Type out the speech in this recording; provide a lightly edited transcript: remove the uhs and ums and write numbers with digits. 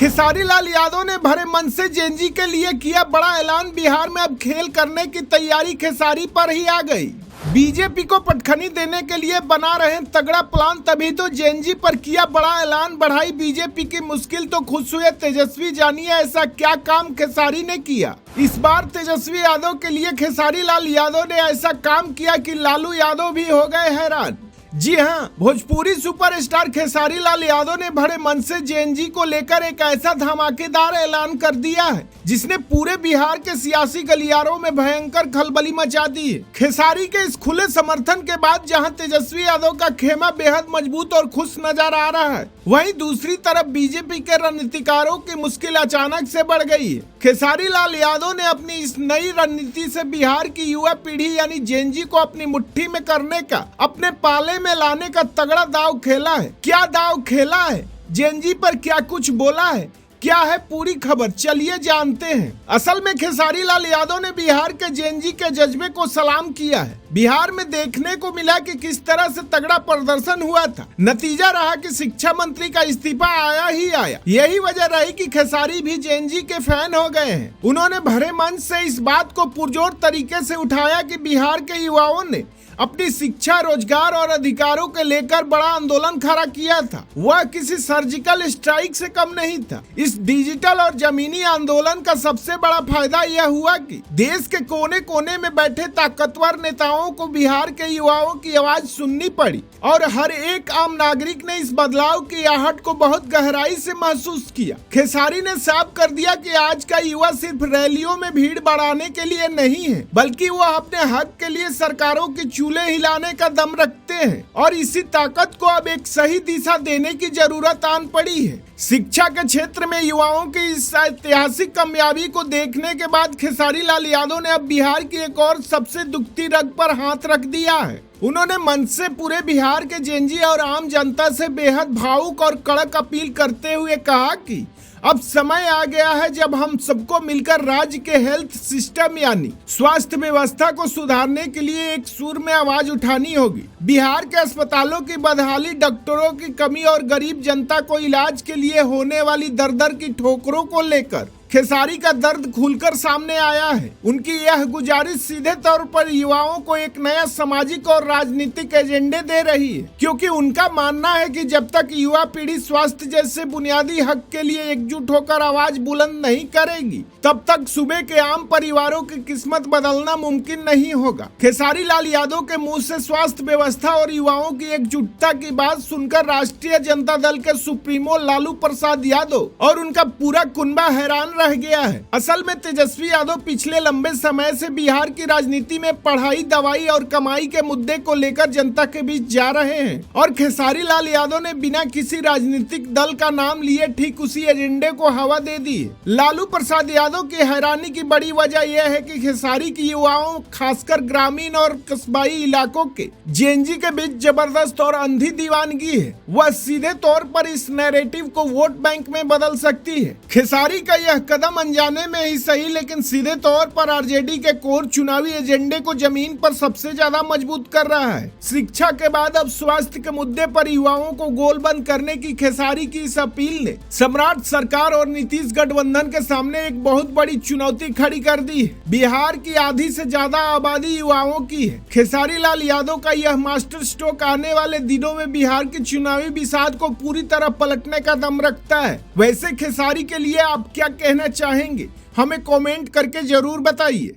खेसारी लाल यादव ने भरे मन से जेएनजी के लिए किया बड़ा ऐलान। बिहार में अब खेल करने की तैयारी खेसारी पर ही आ गई। बीजेपी को पटखनी देने के लिए बना रहे तगड़ा प्लान, तभी तो जेएनजी पर किया बड़ा ऐलान। बढ़ाई बीजेपी की मुश्किल तो खुश हुए तेजस्वी। जानिए ऐसा क्या काम खेसारी ने किया। इस बार तेजस्वी यादव के लिए खेसारी लाल यादव ने ऐसा काम किया कि लालू यादव भी हो गए हैरान। जी हां, भोजपुरी सुपरस्टार खेसारी लाल यादव ने भरे मन से जेएनजी को लेकर एक ऐसा धमाकेदार ऐलान कर दिया है जिसने पूरे बिहार के सियासी गलियारों में भयंकर खलबली मचा दी है। खेसारी के इस खुले समर्थन के बाद जहां तेजस्वी यादव का खेमा बेहद मजबूत और खुश नजर आ रहा है, वहीं दूसरी तरफ बीजेपी के रणनीतिकारों की मुश्किल अचानक से बढ़ गई है। खेसारी लाल यादव ने अपनी इस नई रणनीति से बिहार की युवा पीढ़ी यानी जेएनजी को अपनी मुट्ठी में करने का, अपने पाले में लाने का तगड़ा दाव खेला है। क्या दाव खेला है, जेएनजी पर क्या कुछ बोला है, क्या है पूरी खबर, चलिए जानते हैं। असल में खेसारी लाल यादव ने बिहार के जेएनजी के जज्बे को सलाम किया है। बिहार में देखने को मिला कि किस तरह से तगड़ा प्रदर्शन हुआ था। नतीजा रहा कि शिक्षा मंत्री का इस्तीफा आया ही आया। यही वजह रही कि खेसारी भी जेएनजी के फैन हो गए हैं। उन्होंने भरे मन से इस बात को पुरजोर तरीके से उठाया कि बिहार के युवाओं ने अपनी शिक्षा, रोजगार और अधिकारों के लेकर बड़ा आंदोलन खड़ा किया था। वह किसी सर्जिकल स्ट्राइक से कम नहीं था। इस डिजिटल और जमीनी आंदोलन का सबसे बड़ा फायदा यह हुआ कि देश के कोने कोने में बैठे ताकतवर नेताओं को बिहार के युवाओं की आवाज सुननी पड़ी और हर एक आम नागरिक ने इस बदलाव की आहट को बहुत गहराई से महसूस किया। खेसारी ने साफ कर दिया कि आज का युवा सिर्फ रैलियों में भीड़ बढ़ाने के लिए नहीं है, बल्कि वह अपने हक के लिए सरकारों की चूल्हे हिलाने का दम रखते हैं और इसी ताकत को अब एक सही दिशा देने की जरूरत आन पड़ी है। शिक्षा के क्षेत्र में युवाओं की इस ऐतिहासिक कामयाबी को देखने के बाद खेसारी लाल यादव ने अब बिहार की एक और सबसे दुखती रग पर हाथ रख दिया है। उन्होंने मन से पूरे बिहार के जेएनजी और आम जनता से बेहद भावुक और कड़क अपील करते हुए कहा कि अब समय आ गया है जब हम सबको मिलकर राज्य के हेल्थ सिस्टम यानी स्वास्थ्य व्यवस्था को सुधारने के लिए एक सुर में आवाज उठानी होगी। बिहार के अस्पतालों की बदहाली, डॉक्टरों की कमी और गरीब जनता को इलाज के लिए होने वाली दर की ठोकरों को लेकर खेसारी का दर्द खुलकर सामने आया है। उनकी यह गुजारिश सीधे तौर पर युवाओं को एक नया सामाजिक और राजनीतिक एजेंडे दे रही है, क्योंकि उनका मानना है कि जब तक युवा पीढ़ी स्वास्थ्य जैसे बुनियादी हक के लिए एकजुट होकर आवाज बुलंद नहीं करेगी, तब तक सूबे के आम परिवारों की किस्मत बदलना मुमकिन नहीं होगा। खेसारी लाल यादव के मुंह से स्वास्थ्य व्यवस्था और युवाओं की एकजुटता की बात सुनकर राष्ट्रीय जनता दल के सुप्रीमो लालू प्रसाद यादव और उनका पूरा कुनबा हैरान रह गया है। असल में तेजस्वी यादव पिछले लंबे समय से बिहार की राजनीति में पढ़ाई, दवाई और कमाई के मुद्दे को लेकर जनता के बीच जा रहे हैं और खेसारी लाल यादव ने बिना किसी राजनीतिक दल का नाम लिए ठीक उसी एजेंडे को हवा दे दी है। लालू प्रसाद यादव की हैरानी की बड़ी वजह यह है कि खेसारी की युवाओं, खासकर ग्रामीण और कस्बाई इलाकों के जेएनजी के बीच जबरदस्त और अंधी दीवानगी है। वह सीधे तौर पर इस नैरेटिव को वोट बैंक में बदल सकती है। खेसारी का यह कदम अनजाने में ही सही, लेकिन सीधे तौर पर आरजेडी के कोर चुनावी एजेंडे को जमीन पर सबसे ज्यादा मजबूत कर रहा है। शिक्षा के बाद अब स्वास्थ्य के मुद्दे पर युवाओं को गोलबंद करने की खेसारी की इस अपील ने सम्राट सरकार और नीतीश गठबंधन के सामने एक बहुत बड़ी चुनौती खड़ी कर दी है। बिहार की आधी से ज्यादा आबादी युवाओं की है। खेसारी लाल यादव का यह मास्टर स्ट्रोक आने वाले दिनों में बिहार की चुनावी बिसात को पूरी तरह पलटने का दम रखता है। वैसे खेसारी के लिए आप क्या कहना चाहेंगे, हमें कमेंट करके जरूर बताइए।